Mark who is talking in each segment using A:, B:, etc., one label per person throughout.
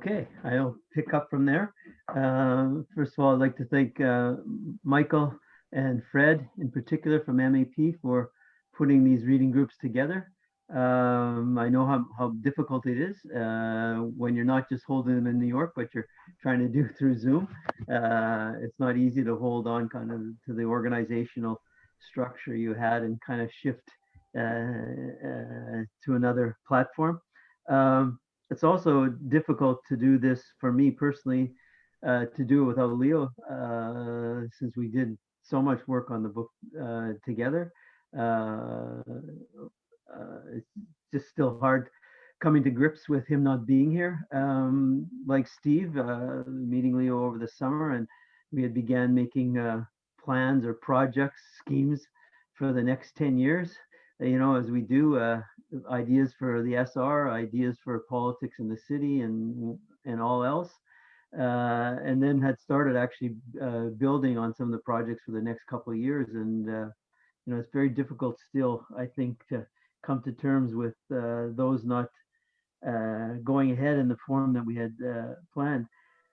A: Okay, I'll pick up from there. First of all, I'd like to thank Michael and Fred in particular from MAP for putting these reading groups together. I know how difficult it is when you're not just holding them in New York, but you're trying to do through Zoom. It's not easy to hold on kind of to the organizational structure you had and kind of shift to another platform. It's also difficult to do this for me personally, to do it without Leo, since we did so much work on the book together. Uh, it's just still hard coming to grips with him not being here. Like Steve, meeting Leo over the summer, and we had began making plans or projects, schemes for the next 10 years. As we do, ideas for the SR, ideas for politics in the city, and all else. And then had started actually building on some of the projects for the next couple of years. And it's very difficult still, I think, to come to terms with those not going ahead in the form that we had planned.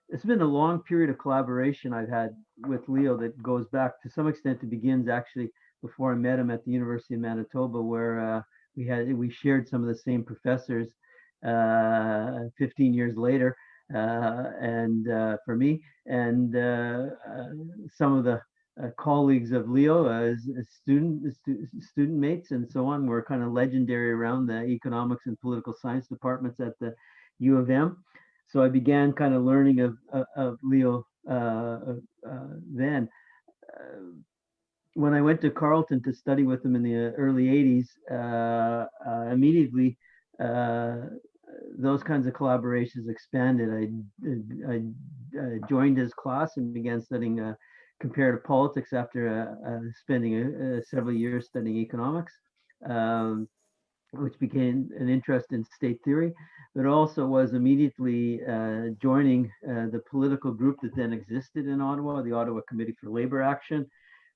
A: It's been a long period of collaboration I've had with Leo that goes back to some extent. It begins actually before I met him at the University of Manitoba, where we shared some of the same professors 15 years later, and for me, and some of the colleagues of Leo as student mates and so on were kind of legendary around the economics and political science departments at the U of M. So I began kind of learning of Leo then. When I went to Carleton to study with him in the early 80s, immediately uh, those kinds of collaborations expanded. I joined his class and began studying comparative politics after spending several years studying economics, um, which became an interest in state theory, but also was immediately joining the political group that then existed in Ottawa, the Ottawa Committee for Labor Action.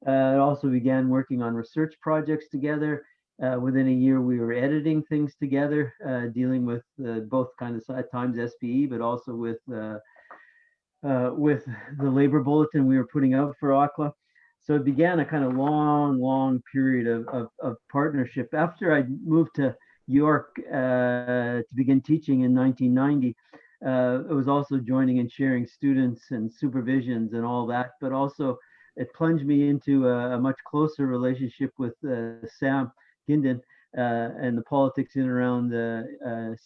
A: Also began working on research projects together. Within a year, we were editing things together, dealing with both kind of at times SPE, but also with the labor bulletin we were putting out for ACLA. So it began a kind of long period of partnership. After I moved to York to begin teaching in 1990, it was also joining and sharing students and supervisions and all that, but also it plunged me into a much closer relationship with Sam Ginden and the politics in and around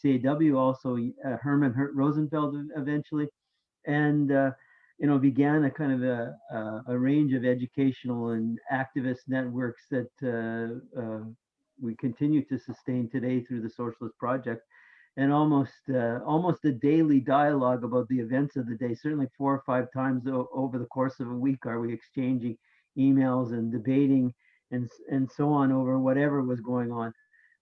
A: CAW, also Herman Rosenfeld eventually, and began a kind of a range of educational and activist networks that we continue to sustain today through the Socialist Project, and almost a daily dialogue about the events of the day. Certainly 4 or 5 times over the course of a week are we exchanging emails and debating and so on over whatever was going on.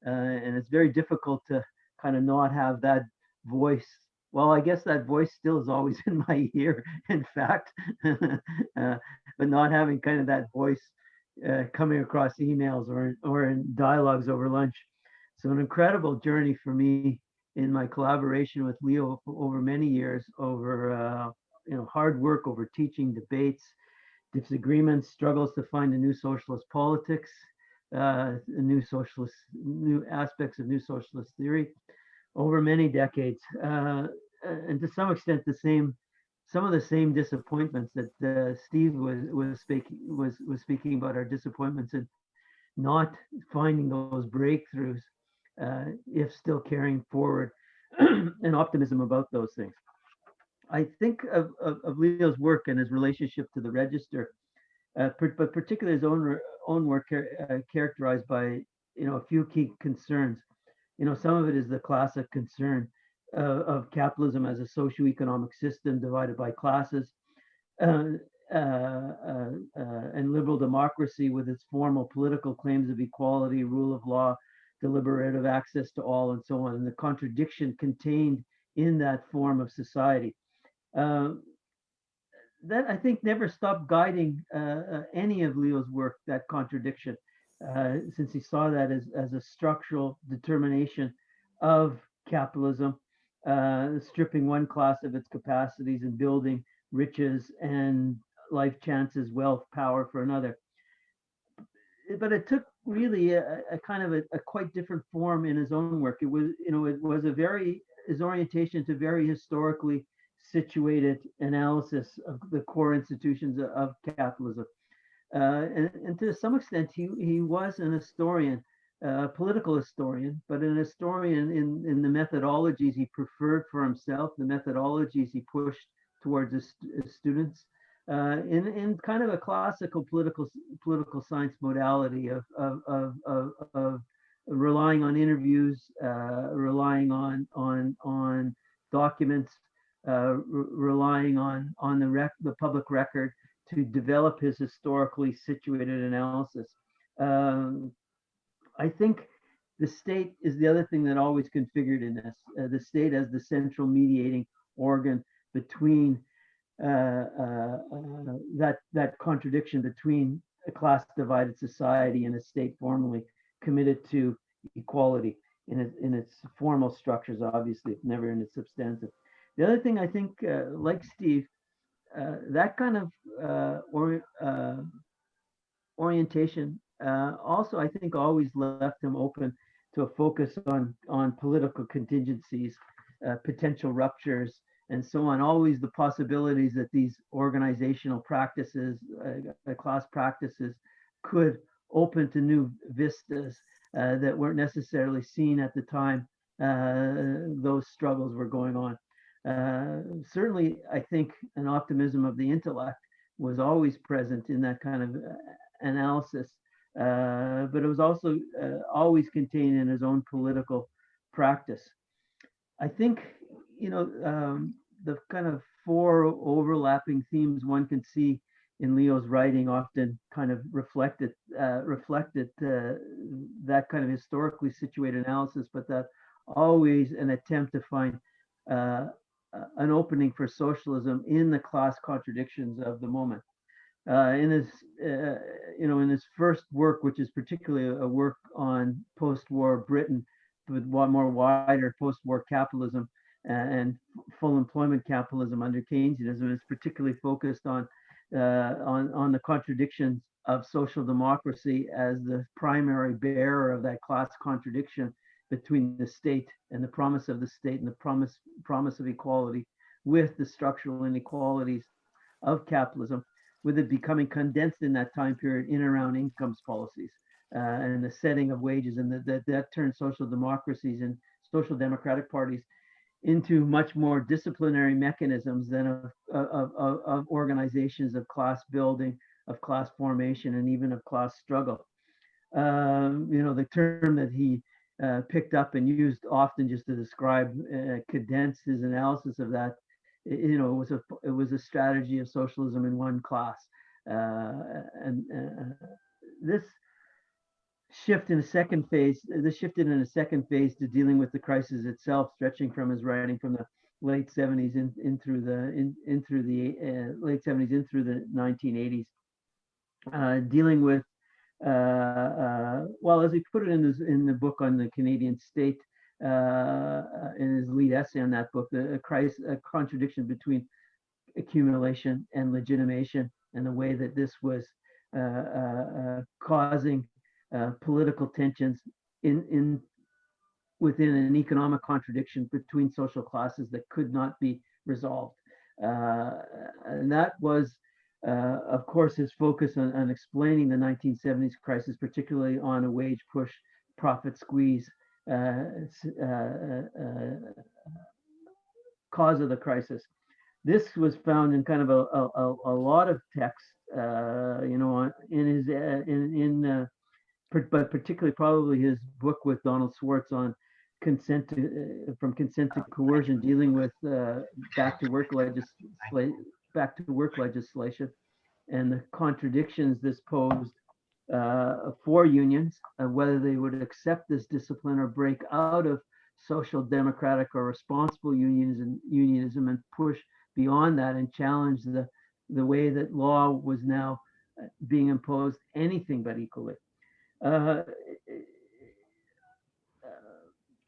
A: And it's very difficult to kind of not have that voice. Well, I guess that voice still is always in my ear, in fact, but not having kind of that voice coming across emails or in dialogues over lunch. So an incredible journey for me in my collaboration with Leo over many years, over hard work, over teaching, debates, disagreements, struggles to find a new socialist politics, new aspects of new socialist theory over many decades, and to some extent some of the same disappointments that Steve was speaking about, our disappointments in not finding those breakthroughs, if still carrying forward and optimism about those things. I think of Leo's work and his relationship to the Register, but particularly his own work characterized by a few key concerns. Some of it is the classic concern of capitalism as a socioeconomic system divided by classes, uh, and liberal democracy with its formal political claims of equality, rule of law, deliberative access to all, and so on, and the contradiction contained in that form of society. Uh, that I think never stopped guiding any of Leo's work, that contradiction, since he saw that as a structural determination of capitalism, stripping one class of its capacities and building riches and life chances, wealth, power for another. But it took really a kind of a quite different form in his own work. It was, it was a very, his orientation to very historically situated analysis of the core institutions of capitalism. And to some extent, he was an historian, a political historian, but an historian in the methodologies he preferred for himself, the methodologies he pushed towards his students, in kind of a classical political science modality of relying on interviews, relying on documents, relying on the public record to develop his historically situated analysis. Um, I think the state is the other thing that always configured in this. The state as the central mediating organ between that contradiction between a class divided society and a state formally committed to equality in its formal structures, obviously, never in its substantive. The other thing I think, like Steve, that kind of orientation also, I think, always left him open to a focus on political contingencies, potential ruptures, and so on. Always the possibilities that these organizational practices, class practices, could open to new vistas that weren't necessarily seen at the time those struggles were going on. Certainly, I think an optimism of the intellect was always present in that kind of analysis, but it was also always contained in his own political practice. I think, the kind of four overlapping themes one can see in Leo's writing often kind of reflected that kind of historically situated analysis, but that always an attempt to find uh, an opening for socialism in the class contradictions of the moment. In his, in his first work, which is particularly a work on post-war Britain, with more wider post-war capitalism and full employment capitalism under Keynesianism, is particularly focused on the contradictions of social democracy as the primary bearer of that class contradiction between the state and the promise of the state and the promise of equality with the structural inequalities of capitalism, with it becoming condensed in that time period in around incomes policies and the setting of wages, and that turned social democracies and social democratic parties into much more disciplinary mechanisms than of organizations of class building, of class formation, and even of class struggle. The term that he picked up and used often just to describe, condense his analysis of that, it was a strategy of socialism in one class. And this shifted in a second phase to dealing with the crisis itself, stretching from his writing from the late 70s in through the late 70s in through the 1980s, dealing with well, as he put it in the book on the Canadian state, in his lead essay on that book, a contradiction between accumulation and legitimation, and the way that this was causing political tensions in within an economic contradiction between social classes that could not be resolved. And that was, of course, his focus on explaining the 1970s crisis, particularly on a wage push, profit squeeze cause of the crisis. This was found in kind of a lot of text, in his but particularly probably his book with Donald Swartz on from consent to coercion, dealing with back to work legislation and the contradictions this posed for unions, whether they would accept this discipline or break out of social democratic or responsible unionism and push beyond that and challenge the way that law was now being imposed anything but equally. Uh,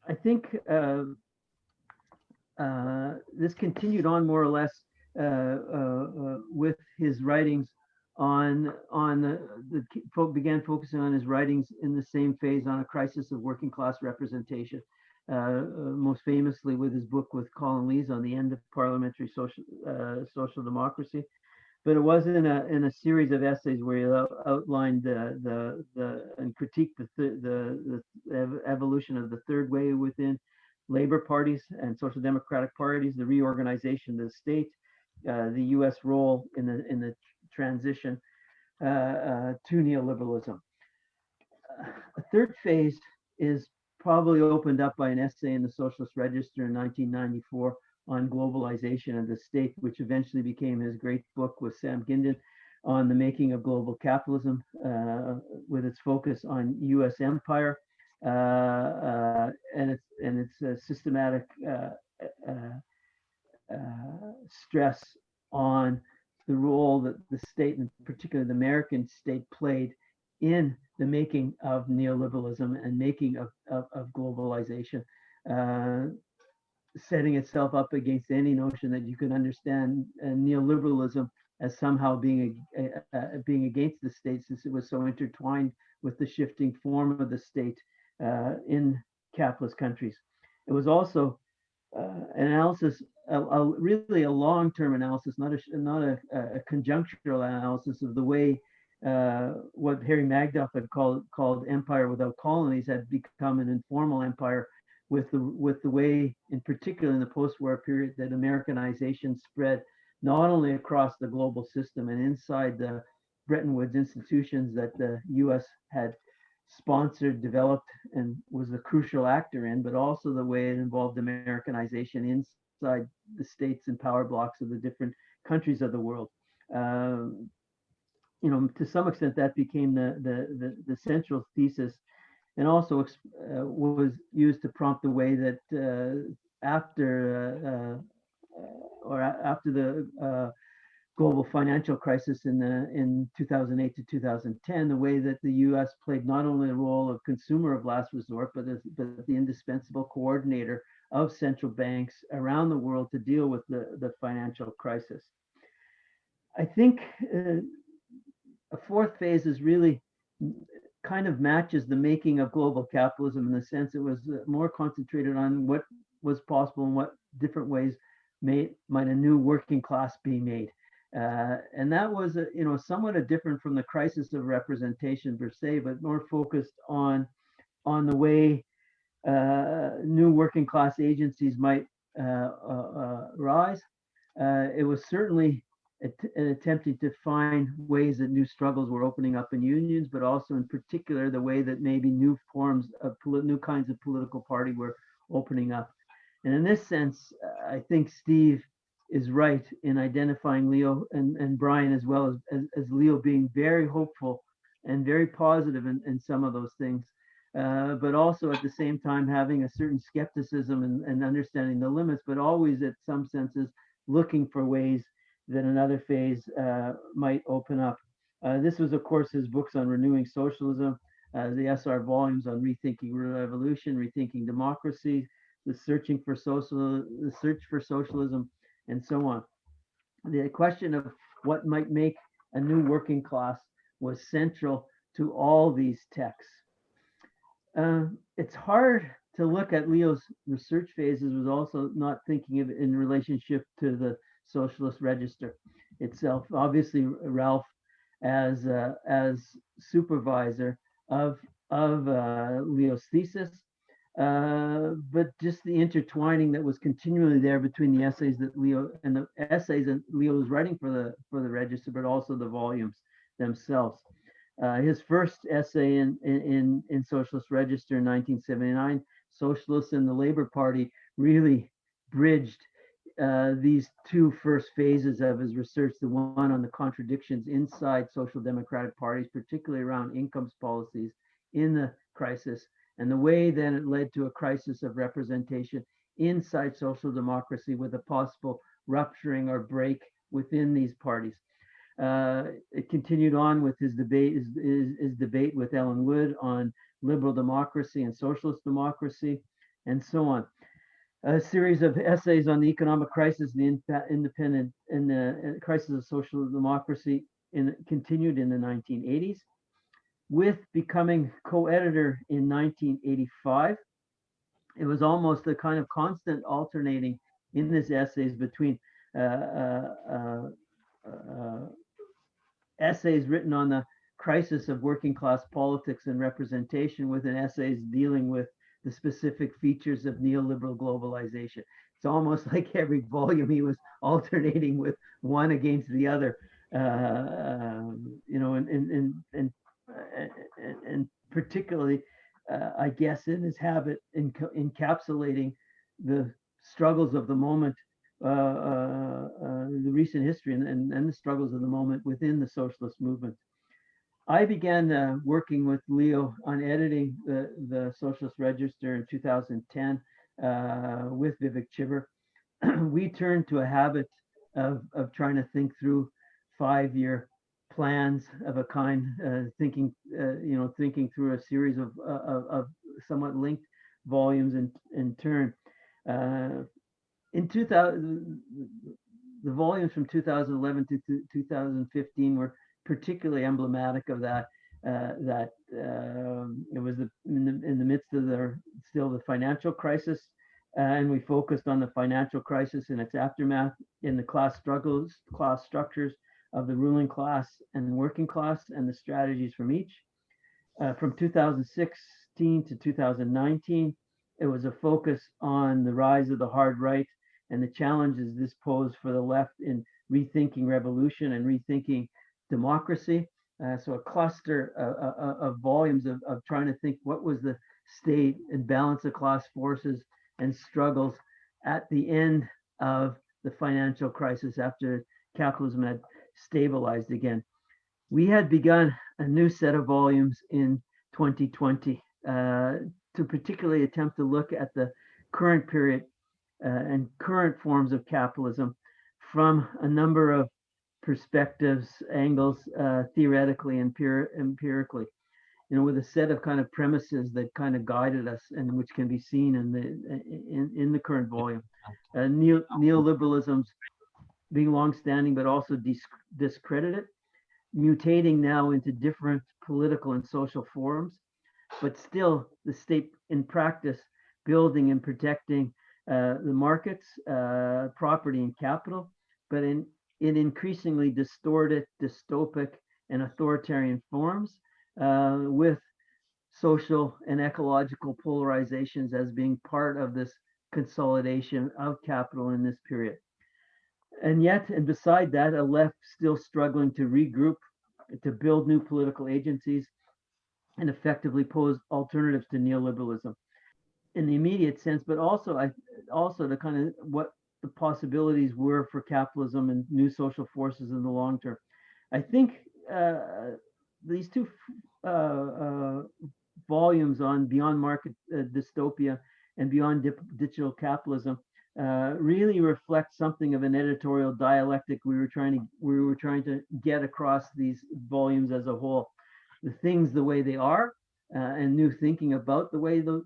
A: I think this continued on more or less with his writings on began focusing on his writings in the same phase on a crisis of working class representation. Most famously with his book with Colin Lees on the end of parliamentary social democracy, but it was in a series of essays where he outlined the and critiqued the evolution of the third way within labor parties and social democratic parties, the reorganization of the state, the U.S. role in the transition to neoliberalism. A third phase is probably opened up by an essay in the Socialist Register in 1994 on globalization of the state, which eventually became his great book with Sam Gindin on the making of global capitalism, with its focus on U.S. empire and its systematic stress on the role that the state, and particularly the American state, played in the making of neoliberalism and making of globalization, setting itself up against any notion that you could understand neoliberalism as somehow being against the state, since it was so intertwined with the shifting form of the state in capitalist countries. It was also an analysis, really a long-term analysis, not a conjunctural analysis of the way what Harry Magdoff had called empire without colonies had become an informal empire, with the way, in particular in the post-war period, that Americanization spread not only across the global system and inside the Bretton Woods institutions that the U.S. had sponsored, developed, and was a crucial actor in, but also the way it involved Americanization inside the states and power blocks of the different countries of the world. To some extent, that became the central thesis, and also was used to prompt the way that after the global financial crisis in 2008 to 2010, the way that the U.S. played not only the role of consumer of last resort, but the indispensable coordinator of central banks around the world to deal with the financial crisis. I think a fourth phase is really kind of matches the making of global capitalism, in the sense it was more concentrated on what was possible and what different ways might a new working class be made. And that was, somewhat different from the crisis of representation per se, but more focused on the way new working class agencies might rise. It was certainly attempting to find ways that new struggles were opening up in unions, but also in particular the way that maybe new forms of new kinds of political party were opening up. And in this sense, I think Steve is right in identifying Leo and Brian as well as Leo being very hopeful and very positive in some of those things, but also at the same time having a certain skepticism and understanding the limits, but always at some senses looking for ways that another phase might open up. This was, of course, his books on renewing socialism, the SR volumes on rethinking revolution, rethinking democracy, the search for socialism, and so on. The question of what might make a new working class was central to all these texts. It's hard to look at Leo's research phases was also not thinking of it in relationship to the Socialist Register itself. Obviously, Ralph, as supervisor of Leo's thesis, but just the intertwining that was continually there between the essays that Leo was writing for the Register, but also the volumes themselves. His first essay in Socialist Register in 1979, Socialists and the Labor Party, really bridged these two first phases of his research, the one on the contradictions inside social democratic parties, particularly around incomes policies in the crisis, and the way then it led to a crisis of representation inside social democracy with a possible rupturing or break within these parties. It continued on with his debate with Ellen Wood on liberal democracy and socialist democracy, and so on. a series of essays on the economic crisis, the independent and the crisis of social democracy continued in the 1980s, with becoming co-editor in 1985. It was almost a kind of constant alternating in his essays between uh, uh, uh, uh, essays written on the crisis of working class politics and representation, with an essays dealing with the specific features of neoliberal globalization. It's almost like every volume he was alternating with one against the other, you know, and particularly, I guess, in his habit in encapsulating the struggles of the moment, the recent history, and the struggles of the moment within the socialist movement. I began working with Leo on editing the Socialist Register in 2010 with Vivek Chiver. We turned to a habit of trying to think through 5-year plans of a kind, thinking through a series of somewhat linked volumes in turn. Uh, in 2000, the volumes from 2011 to 2015 were particularly emblematic of that. It was in the midst of the financial crisis, and we focused on the financial crisis and its aftermath in the class struggles, class structures of the ruling class and working class, and the strategies from each. From 2016 to 2019, it was a focus on the rise of the hard right and the challenges this posed for the left in rethinking revolution and rethinking democracy. So a cluster of volumes of trying to think what was the state and balance of class forces and struggles at the end of the financial crisis, after capitalism had stabilized again. We had begun a new set of volumes in 2020 to particularly attempt to look at the current period and current forms of capitalism from a number of perspectives, angles, theoretically and empirically, you know, with a set of kind of premises that kind of guided us, and which can be seen in the current volume. Neoliberalism's being long-standing but also discredited, mutating now into different political and social forms, but still the state in practice building and protecting the markets, property and capital, but in increasingly distorted, dystopic, and authoritarian forms, with social and ecological polarizations as being part of this consolidation of capital in this period. And yet, and beside that, a left still struggling to regroup, to build new political agencies, and effectively pose alternatives to neoliberalism in the immediate sense, but also to kind of what the possibilities were for capitalism and new social forces in the long term. I think these two volumes on Beyond Market Dystopia and Beyond Digital Capitalism really reflect something of an editorial dialectic we were trying to get across these volumes as a whole. The things the way they are, and new thinking about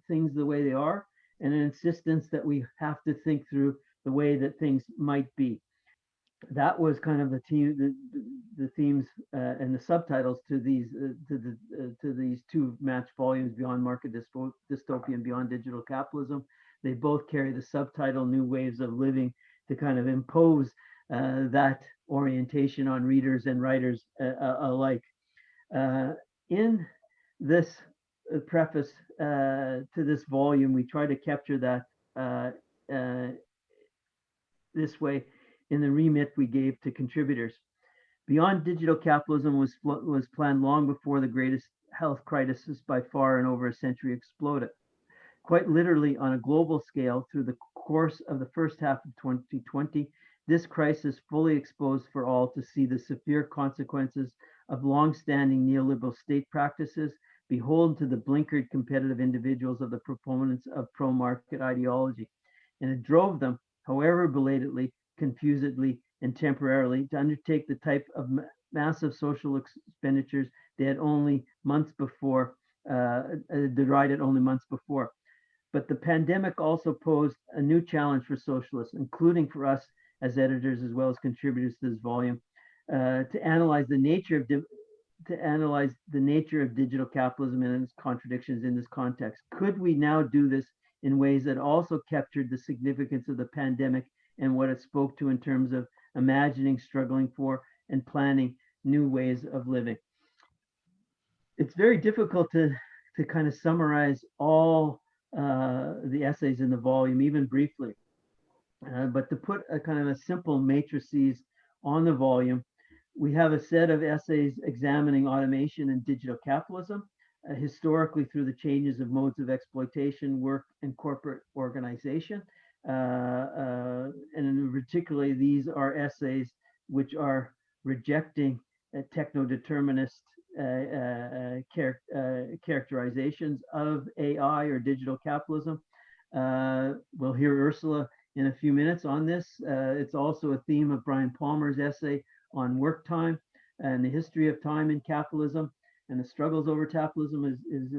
A: things the way they are, and an insistence that we have to think through the way that things might be. That was kind of the themes and the subtitles to these two match volumes, Beyond Market Dystopia and Beyond Digital Capitalism. They both carry the subtitle New Ways of Living, to kind of impose that orientation on readers and writers alike. In this preface to this volume, we try to capture that this way in the remit we gave to contributors. Beyond Digital Capitalism was planned long before the greatest health crisis by far in over a century exploded. Quite literally, on a global scale, through the course of the first half of 2020, this crisis fully exposed for all to see the severe consequences of long-standing neoliberal state practices, beholden to the blinkered competitive individuals of the proponents of pro-market ideology. And it drove them, however belatedly, confusedly, and temporarily, to undertake the type of massive social expenditures they had only months before, derided only months before. But the pandemic also posed a new challenge for socialists, including for us as editors as well as contributors to this volume, to analyze the nature of digital capitalism and its contradictions in this context. Could we now do this in ways that also captured the significance of the pandemic and what it spoke to in terms of imagining, struggling for, and planning new ways of living? It's very difficult to kind of summarize all the essays in the volume, even briefly. But to put a kind of a simple matrices on the volume, we have a set of essays examining automation and digital capitalism, historically through the changes of modes of exploitation, work, and corporate organization. And particularly, these are essays which are rejecting techno-determinist characterizations of AI or digital capitalism. We'll hear Ursula in a few minutes on this. It's also a theme of Brian Palmer's essay on work time and the history of time in capitalism and the struggles over capitalism is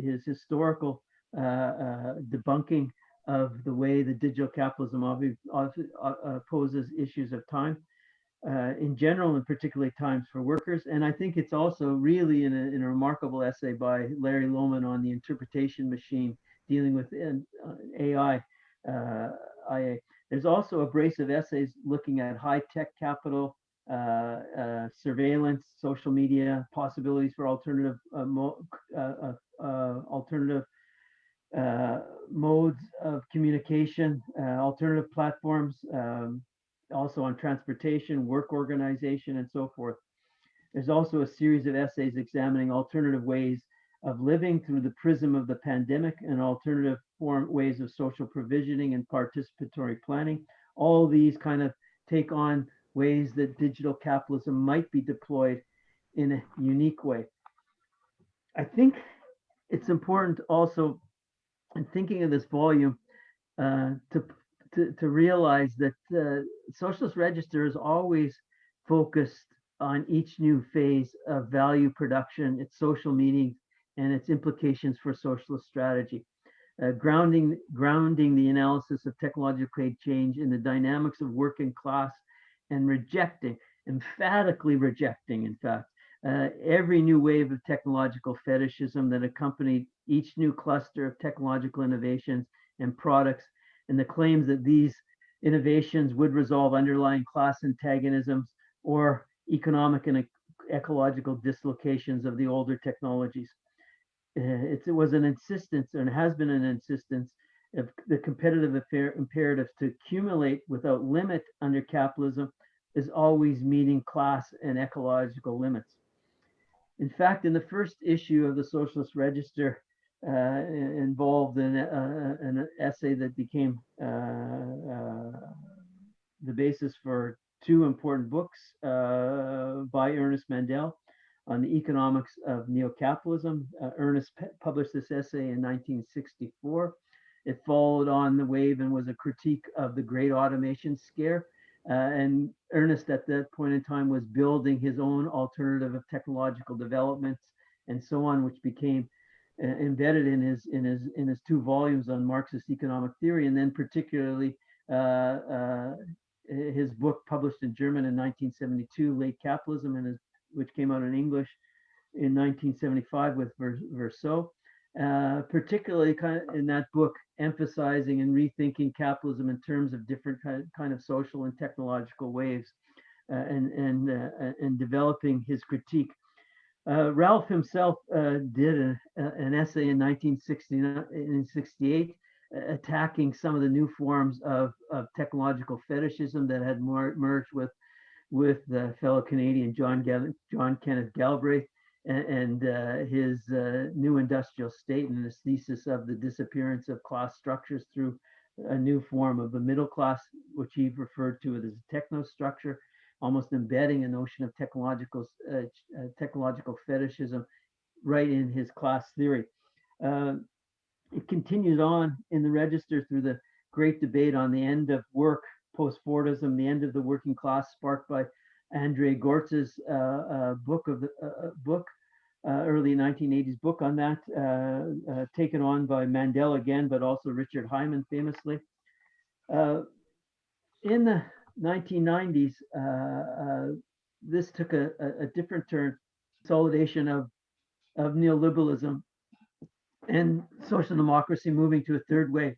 A: his historical debunking of the way the digital capitalism poses issues of time in general and particularly times for workers. And I think it's also really in a remarkable essay by Larry Lohman on the interpretation machine dealing with AI. There's also a brace of essays looking at high tech capital, surveillance, social media, possibilities for alternative modes of communication, alternative platforms, also on transportation, work organization, and so forth. There's also a series of essays examining alternative ways of living through the prism of the pandemic and alternative ways of social provisioning and participatory planning. All these kind of take on ways that digital capitalism might be deployed in a unique way. I think it's important also in thinking of this volume to realize that Socialist Register is always focused on each new phase of value production, its social meaning, and its implications for socialist strategy. Grounding the analysis of technological change in the dynamics of working class and emphatically rejecting, in fact, every new wave of technological fetishism that accompanied each new cluster of technological innovations and products, and the claims that these innovations would resolve underlying class antagonisms or economic and ecological dislocations of the older technologies. It was an insistence, and has been an insistence, of the competitive imperative to accumulate without limit under capitalism is always meeting class and ecological limits. In fact, in the first issue of the Socialist Register, involved in an essay that became the basis for two important books by Ernest Mandel on the economics of neo-capitalism. Ernest published this essay in 1964. It followed on the wave and was a critique of the great automation scare. And Ernest at that point in time was building his own alternative of technological developments and so on, which became embedded in his two volumes on Marxist economic theory, and then particularly his book published in German in 1972, Late Capitalism, and which came out in English in 1975 with Verso, particularly kind of in that book emphasizing and rethinking capitalism in terms of different kind of social and technological waves, and developing his critique. Ralph himself did an essay in 1968 attacking some of the new forms of technological fetishism that had merged with the fellow Canadian John Kenneth Galbraith and his new industrial state and his thesis of the disappearance of class structures through a new form of the middle class, which he referred to as a techno structure, almost embedding a notion of technological fetishism right in his class theory. It continues on in the Register through the great debate on the end of work, post-Fordism, the end of the working class, sparked by Andre Gortz's book early 1980s book on that, taken on by Mandel again, but also Richard Hyman famously. In the 1990s, this took a different turn, consolidation of neoliberalism and social democracy moving to a third way,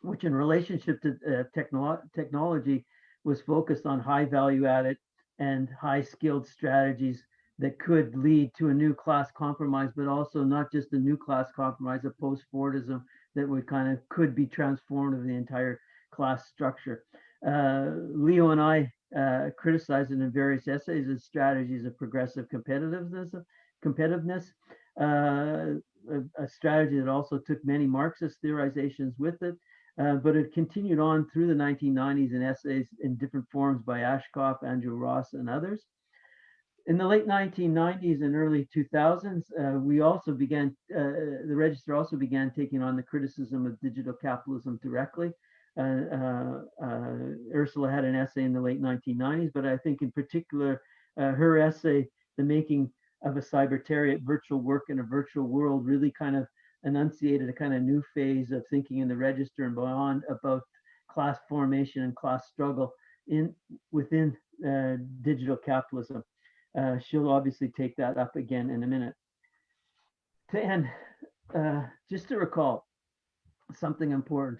A: which in relationship to technology was focused on high value added and high skilled strategies that could lead to a new class compromise, but also not just a new class compromise, a post-Fordism that would kind of could be transformed of the entire class structure. Leo and I criticized it in various essays as strategies of progressive competitiveness, a strategy that also took many Marxist theorizations with it, but it continued on through the 1990s in essays in different forms by Ashkoff, Andrew Ross, and others. In the late 1990s and early 2000s, we also began, the Register also began taking on the criticism of digital capitalism directly. Ursula had an essay in the late 1990s, but I think in particular, her essay, The Making of a Cybertariat, Virtual Work in a Virtual World, really kind of enunciated a kind of new phase of thinking in the Register and beyond about class formation and class struggle within digital capitalism. She'll obviously take that up again in a minute. To end, just to recall something important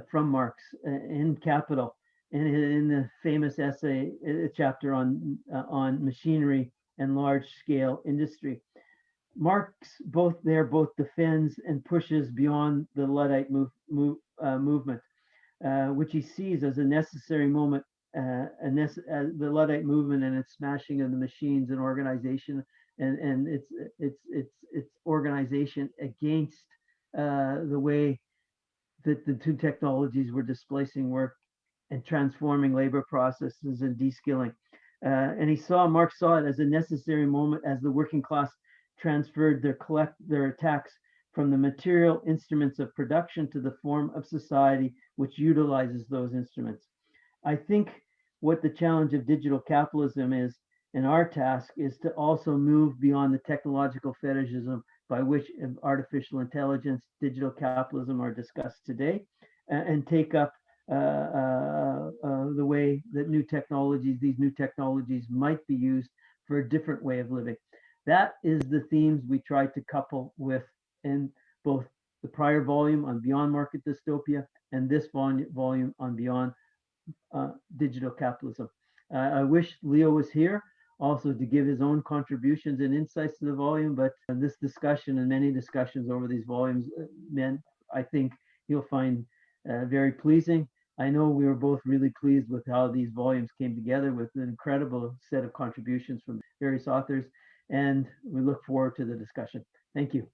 A: from Marx in Capital, in the famous essay, chapter on machinery and large-scale industry. Marx both defends and pushes beyond the Luddite movement, which he sees as a necessary moment, the Luddite movement and its smashing of the machines and organization, and its organization against the way that the two technologies were displacing work and transforming labor processes and de-skilling. And Marx saw it as a necessary moment as the working class transferred their attacks from the material instruments of production to the form of society which utilizes those instruments. I think what the challenge of digital capitalism is, and our task is to also move beyond the technological fetishism by which artificial intelligence, digital capitalism are discussed today, and take up the way that these new technologies might be used for a different way of living. That is the themes we tried to couple with in both the prior volume on Beyond Market Dystopia and this volume on Beyond Digital Capitalism. I wish Leo was here also to give his own contributions and insights to the volume, but this discussion and many discussions over these volumes meant, I think you'll find very pleasing. I know we were both really pleased with how these volumes came together with an incredible set of contributions from various authors, and we look forward to the discussion. Thank you.